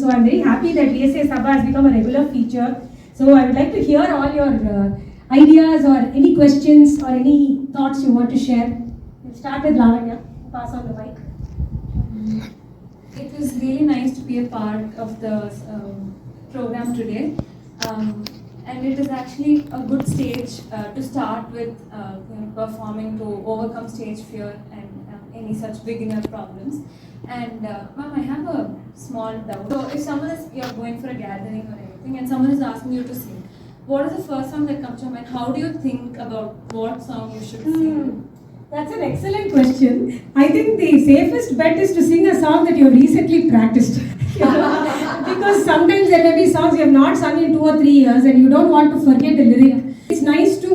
So I'm very happy that VSA Sabha has become a regular feature. So I would like to hear all your ideas or any questions or any thoughts you want to share. We'll start with Lavanya. Pass on the mic. It was really nice to be a part of the program today. And it is actually a good stage to start with performing to overcome stage fear and any such beginner problems. And ma'am, I have a small doubt. So if someone is, you're going for a gathering or anything and someone is asking you to sing, what is the first song that comes to mind? How do you think about what song you should sing? That's an excellent question. I think the safest bet is to sing a song that you have recently practiced. Because sometimes there may be songs you have not sung in 2 or 3 years and you don't want to forget the lyric. It's nice to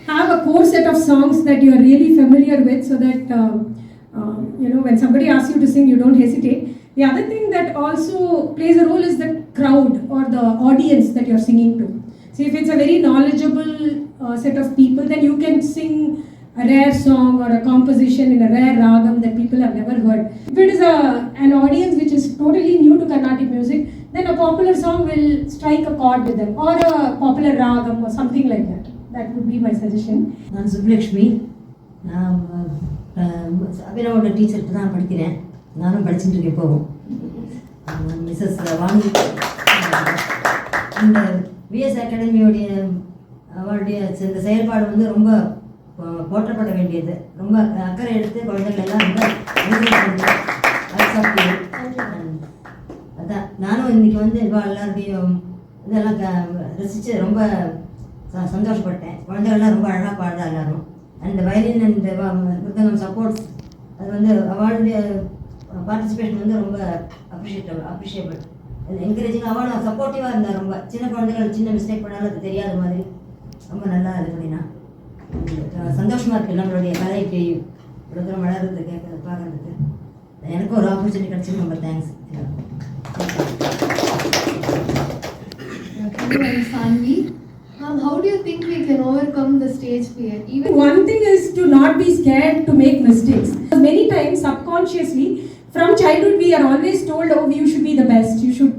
have a core set of songs that you are really familiar with so that when somebody asks you to sing, you don't hesitate. The other thing that also plays a role is the crowd or the audience that you're singing to. So if it's a very knowledgeable set of people, then you can sing a rare song or a composition in a rare ragam that people have never heard. If it is an audience which is totally new to Carnatic music, then a popular song will strike a chord with them, or a popular ragam or something like that. That would be my suggestion. I'm Sublakshmi. அபினவோட டீச்சருக்கு தான் படிக்கிறேன். நானும் படிச்சுட்டு இருக்கேன் போகும். Mrs Vani இந்த VSA அகாடமியோடைய அவருடைய இந்த செயல்பாடு வந்து ரொம்ப போற்றப்பட வேண்டியது. ரொம்ப அக்கறை எடுத்து குழந்தைகள் எல்லாம் ரொம்ப அதான் நானும் இன்னைக்கு வந்து எல்லாருடையும் இதெல்லாம் ரசித்து ரொம்ப சந்தோஷப்பட்டேன். குழந்தைகள்லாம் ரொம்ப அழகாக பாடுறா எல்லாரும். And violin and mridangam supports அது வந்து அவார்டுடைய பார்ட்டிசிபேஷன் வந்து ரொம்ப அப்ரிஷியபிள் என்கரேஜிங். அவார்டு சப்போர்ட்டிவாக இருந்தால் ரொம்ப சின்ன குழந்தைகள் சின்ன மிஸ்டேக் பண்ணாலும் அது தெரியாத மாதிரி ரொம்ப நல்லா இது பண்ணினா சந்தோஷமாக இருக்குது. நம்மளுடைய கலைக்கு இவ்வளோ தூரம் வளர்றது கேட்கறது பார்க்குறதுக்கு எனக்கு ஒரு ஆப்பர்ச்சுனிட்டி கிடச்சிது. ரொம்ப thanks. How do you think we can overcome the stage fear? Even one thing is to not be scared to make mistakes. Many times subconsciously from childhood we are always told, oh, you should be the best, you should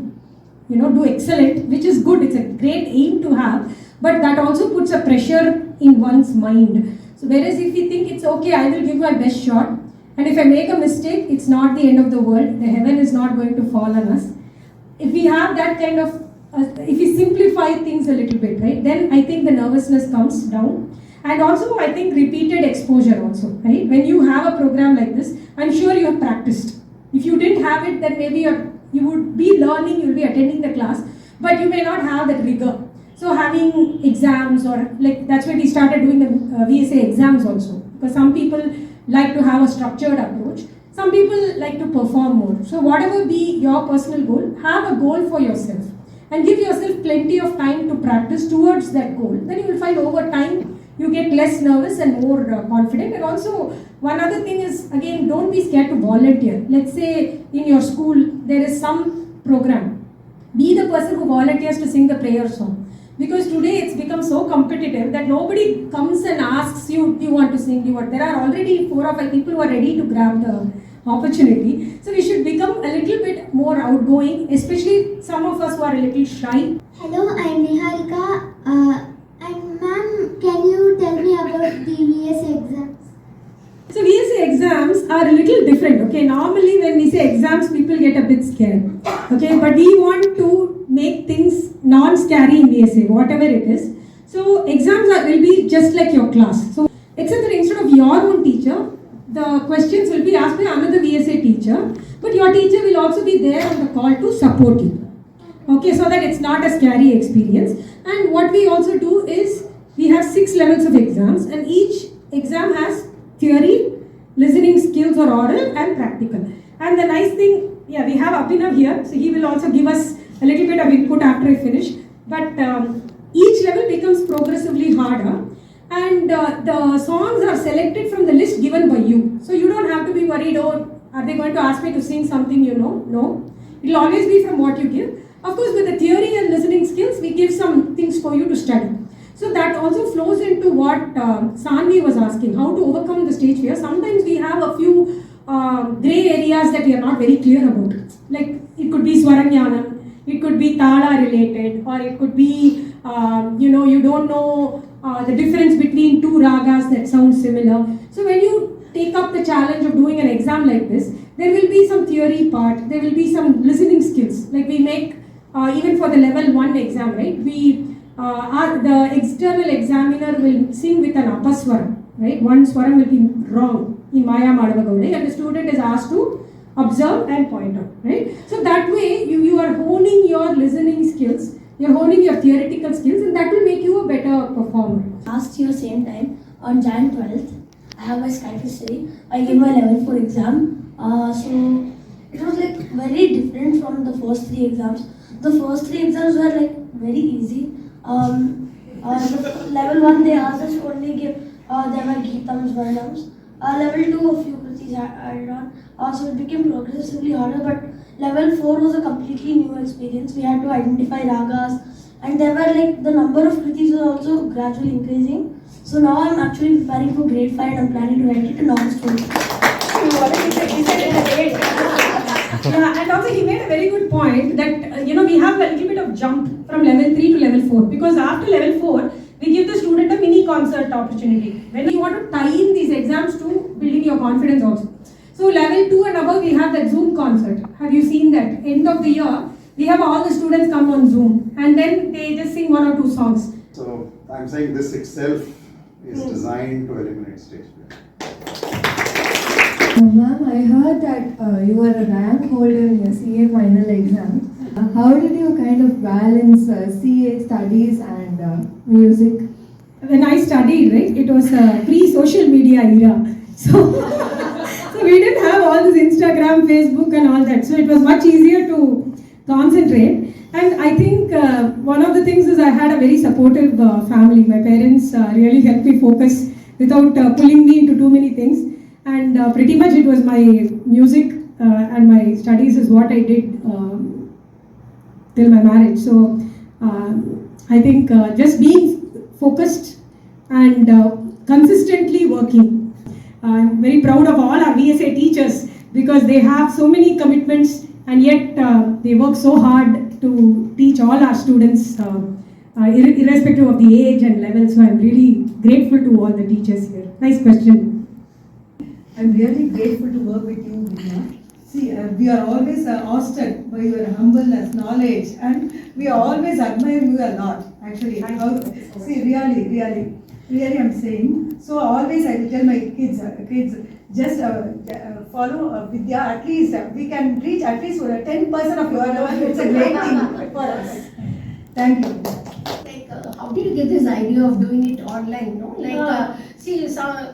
do excellent, which is good. It's a great aim to have, but that also puts a pressure in one's mind. So whereas if we think it's okay, I will give my best shot, and if I make a mistake, it's not the end of the world, the heaven is not going to fall on us. If we have that kind of if we simplify things a little bit, right, then I think the nervousness comes down. And also I think repeated exposure also, right? When you have a program like this, I'm sure you have practiced. If you didn't have it, then maybe you would be learning, you'll be attending the class, but you may not have that rigor. So having exams, or like that's when we started doing the VSA exams also, because some people like to have a structured approach, some people like to perform more. So whatever be your personal goal, have a goal for yourself and give yourself plenty of time to practice towards that goal. Then you will find over time you get less nervous and more confident. And also one other thing is, again, don't be scared to volunteer. Let's say in your school there is some program, be the person who volunteers to sing the prayer song, because today it's become so competitive that nobody comes and asks you, do you want to sing, there are already 4 or 5 people who are ready to grab the opportunity. So we should become a little bit more outgoing, especially some of us who are a little shy. Hello, I am Niharika. And ma'am, can you tell me about the VSA exams? So VSA exams are a little different. Okay, normally when we say exams, people get a bit scared. Okay, but we want to make things non-scary in VSA, whatever it is. So exams will be just like your class. So except that instead of your own teacher, the questions will be asked by another VSA teacher, but your teacher will also be there on the call to support you. Okay, so that it's not a scary experience. And what we also do is, we have 6 levels of exams, and each exam has theory, listening skills or oral, and practical. And the nice thing, we have Abhinav here, so he will also give us a little bit of input after I finish. But each level becomes progressively harder. And the songs are selected from the list given by you. So you don't have to be worried, oh, are they going to ask me to sing something you know? No. It will always be from what you give. Of course, with the theory and listening skills, we give some things for you to study. So that also flows into what Sanvi was asking, how to overcome the stage fear. Sometimes we have a few grey areas that we are not very clear about. Like it could be Swaranyanam, It could be Tala related, or it could be, you don't know the difference between two ragas that sound similar. So when you take up the challenge of doing an exam like this, there will be some theory part, there will be some listening skills. Like we make, even for the level 1 exam, right? The external examiner will sing with an apaswara, right? One swaram will be wrong in Maya Madhavagaule, and the student is asked to observe and point out, right? So that way you are honing your listening skills, you're honing your theoretical skills, and that will make you a better performer. Last year same time on Jan 12th, I have my Skype history. I gave my level 4 exam. So it was like very different from the first 3 exams. The first 3 exams were like very easy. The level 1 they asked us to only give there were Geetams, Varnams. Level 2 a few kritis added on. So it became progressively harder, but level 4 was a completely new experience. We had to identify ragas, and there were like the number of kritis was also gradually increasing. So now I'm actually preparing for grade 5 and I'm planning to write it a novel story. Yeah, and also he made a very good point that we have a little bit of jump from level 3 to level 4, because after level 4 we give the student a mini concert opportunity when you want to tie in these exams to building your confidence also. So level 2 and above we have that Zoom concert. Have you seen that? End of the year we have all the students come on Zoom and then they just sing 1 or 2 songs. So I'm saying this itself is designed to eliminate stage fear. Ma'am, I heard that you were a rank holder in your CA final exam. How did you kind of balance CA studies and music? When I studied, right, it was a pre-social media era. So we didn't have all this Instagram, Facebook and all that. So it was much easier to concentrate. And I think one of the things is I had a very supportive family. My parents really helped me focus without pulling me into too many things. And pretty much it was my music and my studies is what I did till my marriage. So I think just being focused and consistently working. I'm very proud of all our VSA teachers because they have so many commitments and yet they work so hard to teach all our students irrespective of the age and level. So I'm really grateful to all the teachers here. Nice question. I'm really grateful to work with you, Vidya. See, we are always awestruck by your humbleness, knowledge, and we always admire you a lot, actually. See, really I'm saying. So always I will tell my kids just follow Vidya, at least we can reach at least 10% of your level. It's a great thing for us. Thank you. How did you get this idea of doing it online? No, see,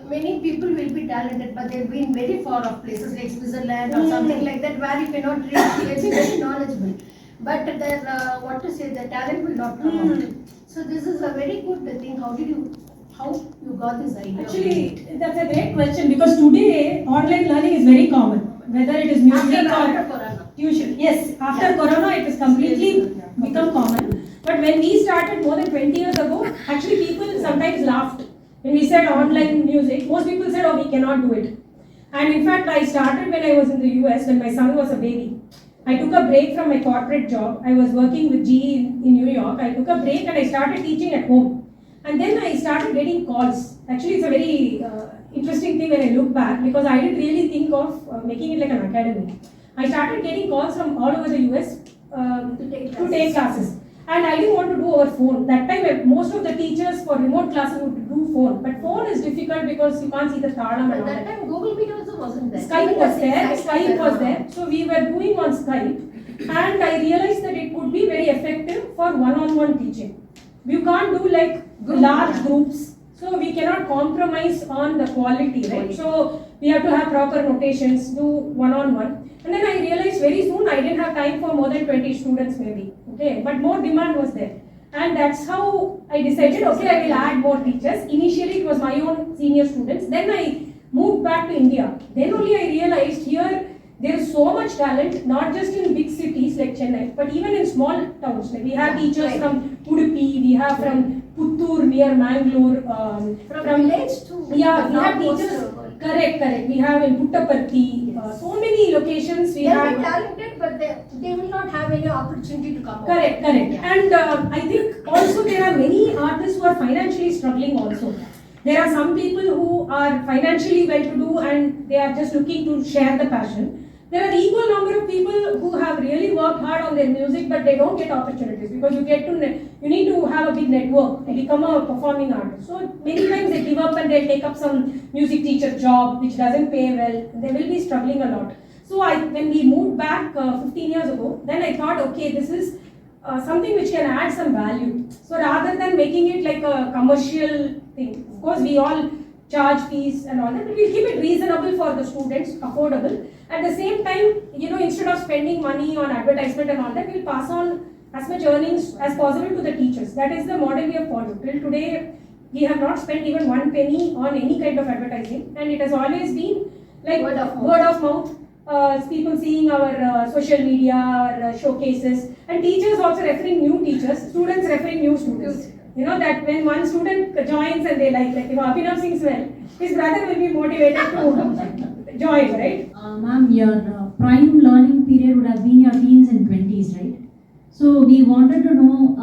many people will be talented, but they'll be in very far off places like Switzerland or something like that, where you cannot reach. They'll be very knowledgeable, but their the talent will not come out. So this is a very good thing. How you got this idea? Actually, that's a great question because today online learning is very common. Whether it is music or tuition. Yes, after Corona it has completely become common. But when we started more than 20 years ago, actually people sometimes laughed. When we said online music, most people said, oh, we cannot do it. And in fact, I started when I was in the US, when my son was a baby. I took a break from my corporate job. I was working with GE in New York. I took a break and I started teaching at home. And then I started getting calls. Actually, it's a very interesting thing when I look back because I didn't really think of making it like an academy. I started getting calls from all over the US to take classes. And I didn't want to do over phone. That time, most of the teachers for remote classes would do phone. But phone is difficult because you can't see the talam and all that time Google Meet also wasn't there. Skype was there. Skype was there. So we were doing on Skype. And I realized that it would be very effective for one-on-one teaching. You can't do like large groups. So we cannot compromise on the quality, right? So we have to have proper notations, do one-on-one. And then I realized very soon I didn't have time for more than 20 students maybe. Okay, but more demand was there. And that's how I decided, okay, I will add more teachers. Initially it was my own senior students. Then I moved back to India. Then only I realized here there is so much talent, not just in big cities like Chennai, but even in small towns. Like we have teachers from Udupi, we have from Puttur near Mangalore. From village to we have teachers Correct. We have in Puttaparthi, so many locations we They'll have. be talented, but they will not have any opportunity to come out. Correct. Yeah. And I think also there are many artists who are financially struggling also. There are some people who are financially well-to-do and they are just looking to share the passion. There are equal number of people who have really worked hard on their music, but they don't get opportunities because you need to have a big network to become a performing artist. So many times they give up and they take up some music teacher job which doesn't pay well. They will be struggling a lot. So when we moved back 15 years ago, then I thought, okay, this is something which can add some value. So rather than making it like a commercial thing, of course we all charge fees and all that, but we'll keep it reasonable for the students, affordable. At the same time, instead of spending money on advertisement and all that, we'll pass on as much earnings as possible to the teachers. That is the model we have followed. Till today, we have not spent even 1 penny on any kind of advertising, and it has always been like word of mouth. People seeing our social media, our showcases, and teachers also referring new teachers, students referring new students. That when one student joins and they like Abhinav sings well, his brother will be motivated to join, right? Ma'am, your prime learning period would have been your teens and 20s, right? So we wanted to know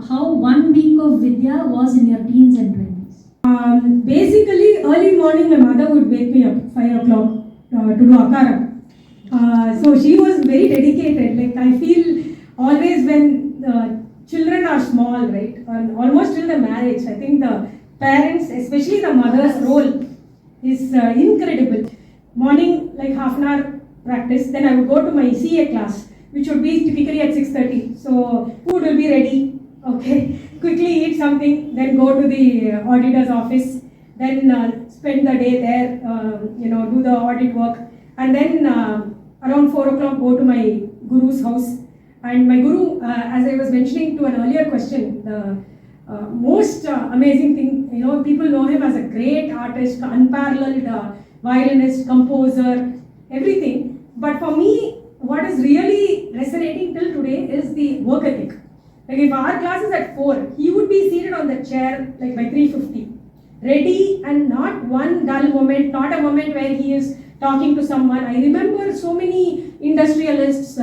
how 1 week of Vidya was in your teens and 20s. Basically, early morning my mother would wake me up 5 o'clock to do akara. So she was very dedicated. Like I feel always when children are small, right, and almost till the marriage, I think the parents, especially the mother's role is incredible. Morning, like half an hour practice, then I would go to my CA class, which would be typically at 6:30. So food will be ready, okay, quickly eat something, then go to the auditor's office, then spend the day there, do the audit work, and then around 4 o'clock go to my guru's house. And my guru, as I was mentioning to an earlier question, the most amazing thing, people know him as a great artist, unparalleled violinist, composer, everything. But for me, what is really resonating till today is the work ethic. Like if our class is at 4, he would be seated on the chair like by 3:50, ready, and not one dull moment, not a moment where he is talking to someone. I remember so many industrialists,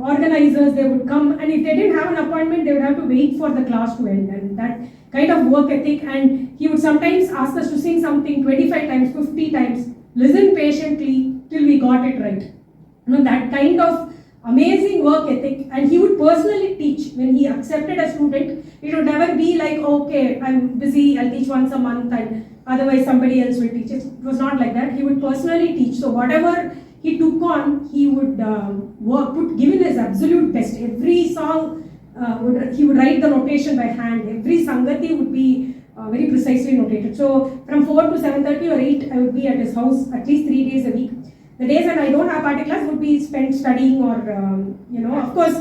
organizers, they would come, and if they didn't have an appointment, they would have to wait for the class to end. And that kind of work ethic, and he would sometimes ask us to sing something 25 times, 50 times, listen patiently till we got it right. That kind of amazing work ethic, and he would personally teach. When he accepted a student, it would never be like, okay, I'm busy, I'll teach once a month and otherwise somebody else will teach. It was not like that. He would personally teach. So whatever he took on, he would give in his absolute best. Every song, he would write the notation by hand. Every sangati would be very precisely notated. So from 4 to 7:30 or 8, I would be at his house at least 3 days a week. The days when I don't have party class would be spent studying or, of course,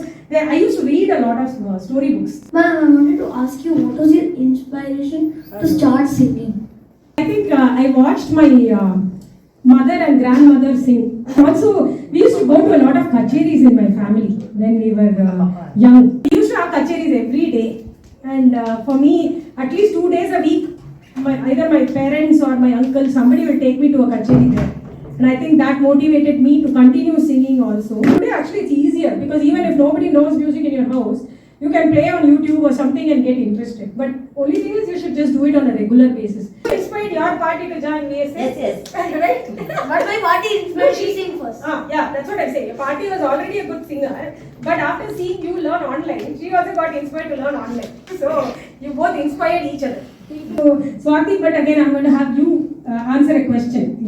I used to read a lot of storybooks. Ma'am, I wanted to ask you, what was your inspiration to start singing? I think I watched my mother and grandmother sing. Also, we used to go to a lot of kacheris in my family when we were young. We used to have kacheris every day. And for me, at least 2 days a week, either my parents or my uncle, somebody will take me to a kacheri there. And I think that motivated me to continue singing also. Today actually it's easier because even if nobody knows music in your house, you can play on YouTube or something and get interested. But only thing is you should just do it on a regular basis. Who inspired your party to join VSA? Yes. Right? But my party inspired she sing first. Yeah, that's what I'm saying. Your party was already a good singer. But after seeing you learn online, she also got inspired to learn online. So you both inspired each other. So Swati, but again I'm going to have you answer a question.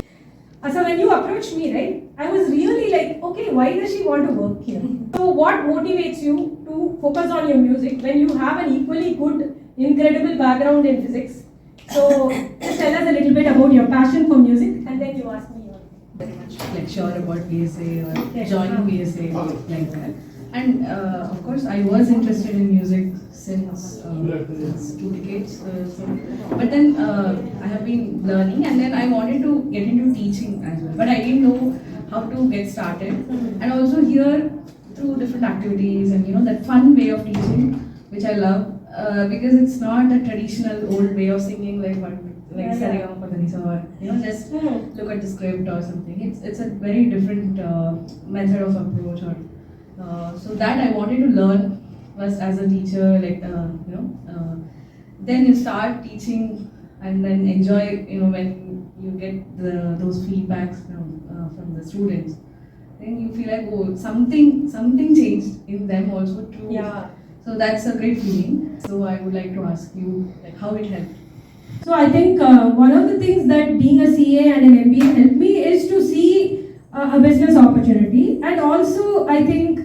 So when you approached me, right, I was really like, okay, why does she want to work here? So what motivates you to focus on your music when you have an equally good, incredible background in physics? So just tell us a little bit about your passion for music and then you ask me. Very much like sure about VSA or joining VSA like that. And of course, I was interested in music since 2 decades. But then I have been learning, and then I wanted to get into teaching as well. But I didn't know how to get started. And also here through different activities and that fun way of teaching, which I love, because it's not the traditional old way of singing like what like Sarigama or just look at the script or something. It's a very different method of approach. Or so that I wanted to learn first as a teacher, like then you start teaching and then enjoy. When you get those feedbacks from the students, then you feel like, oh, something changed in them also too. Yeah. So that's a great feeling. So I would like to ask you, like, how it helped. So I think one of the things that being a CA and an MBA helped me is to see a business opportunity, and also I think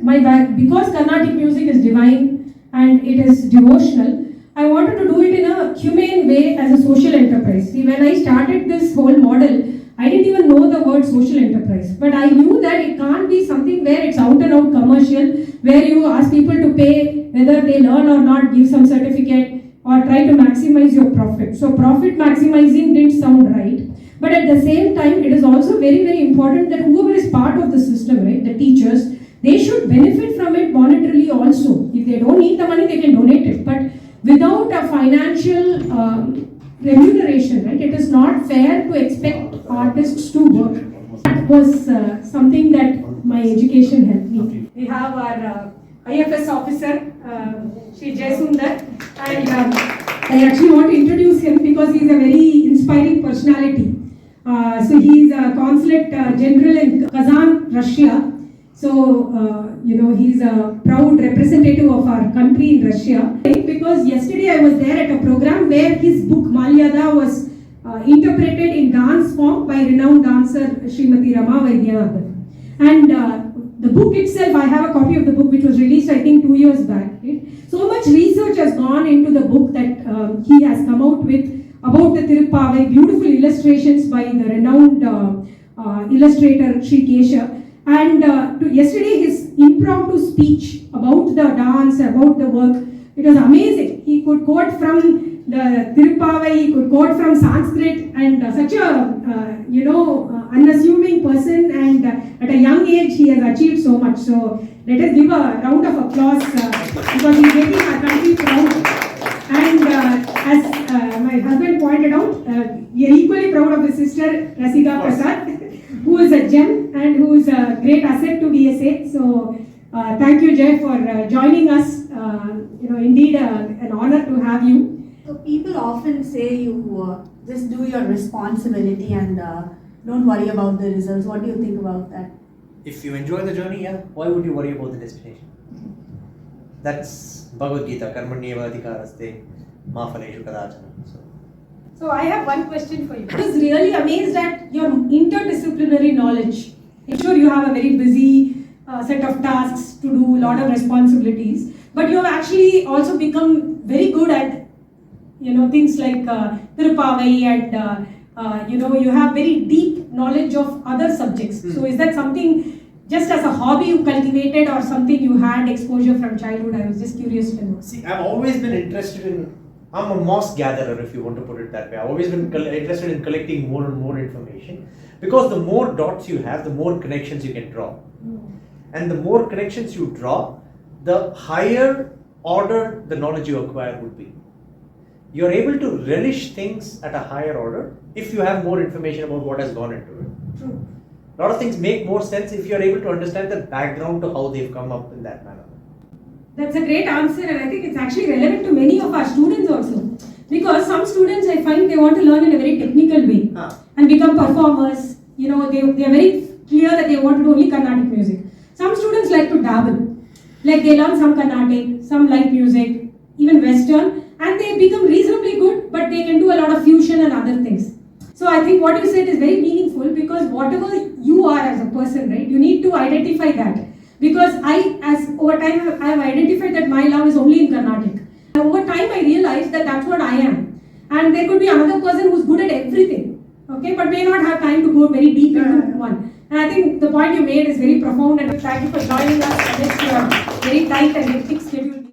because Carnatic music is divine and it is devotional, I wanted to do it in a humane way as a social enterprise. See, when I started this whole model, I didn't even know the word social enterprise, but I knew that it can't be something where it's out and out commercial, where you ask people to pay whether they learn or not, give some certificate, or try to maximize your profit. So profit maximizing didn't sound right. But at the same time, it is also very, very important that whoever is part of the system, right, the teachers, they should benefit from it monetarily also. If they don't need the money, they can donate it. But without a financial remuneration, right, it is not fair to expect artists to work. That was something that my education helped me. We have our IFS officer, Shri Jeysundhar, and I actually want to introduce him because he is a very inspiring personality. So he is a consulate general in Kazan, Russia. So he is a proud representative of our country in Russia. Because yesterday I was there at a program where his book Malyada was interpreted in dance form by renowned dancer Srimati Rama Vaidyanathan. And the book itself, I have a copy of the book which was released I think 2 years back. Right? So much research has gone into the book that he has come out with about the Tirupavai, beautiful illustrations by the renowned illustrator Shri Kesha. And yesterday his impromptu speech about the dance, about the work, it was amazing. He could quote from the Tirupavai, he could quote from Sanskrit, and such a unassuming person, and at a young age he has achieved so much. So let us give a round of applause because he is making our country proud. And as my husband pointed out, we are equally proud of his sister Rasika Prasad, who is a gem and who is a great asset to VSA. So thank you, Jay, for joining us. Indeed an honor to have you. So people often say you just do your responsibility and don't worry about the results. What do you think about that? If you enjoy the journey, why would you worry about the destination? That's Bhagavad Gita, Karmanyeva Adhikaraste, Ma Phaleshu Kadachana. So I have one question for you. I was really amazed at your interdisciplinary knowledge. I'm sure you have a very busy set of tasks to do, a lot of responsibilities, but you have actually also become very good at things like Tirupavai, and you have very deep knowledge of other subjects. So is that something just as a hobby you cultivated, or something you had exposure from childhood? I was just curious to know. See, I've always been interested in, I'm a moss gatherer, if you want to put it that way. I've always been interested in collecting more and more information, because the more dots you have, the more connections you can draw. And the more connections you draw, the higher order the knowledge you acquire would be. You're able to relish things at a higher order if you have more information about what has gone into it. True. A lot of things make more sense if you're able to understand the background to how they've come up in that manner. That's a great answer, and I think it's actually relevant to many of our students also. Because some students, I find, they want to learn in a very technical way and become performers. They are very clear that they want to do only Carnatic music. Some students like to dabble. Like they learn some Carnatic, some light music, even Western, and they become reasonably good, but they can do a lot of fusion and other things. So I think what you said is very meaningful, because whatever you are as a person, right, you need to identify that. Because over time I have identified that my love is only in Carnatic. And over time I realized that that's what I am. And there could be another person who's good at everything, okay, but may not have time to go very deep into one. And I think the point you made is very profound, and thank you for joining us. I guess you are very tight and hectic schedule.